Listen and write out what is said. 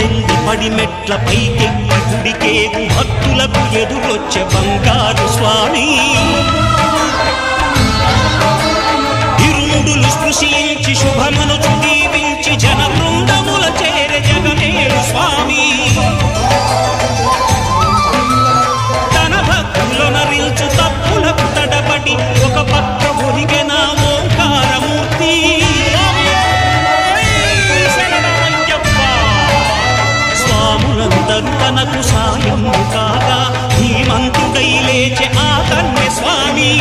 వెండి పడిమెట్ల పైకెక్కి గుడికేగు భక్తులకు ఎదురొచ్చే బంగారు స్వామి ఇరుముడులు స్పృశించి శుభమును దీవించి జన బృందముల చేర జగనేడు స్వామి తన భక్తులు నరించు తప్పులకు తడబడి ఒక పక్క ఒరిగెన ఓంకారమూర్తి స్వాములందరూ తనకు సాయము కాగా ధీమంతుడై లేచె ఆ కన్య స్వామి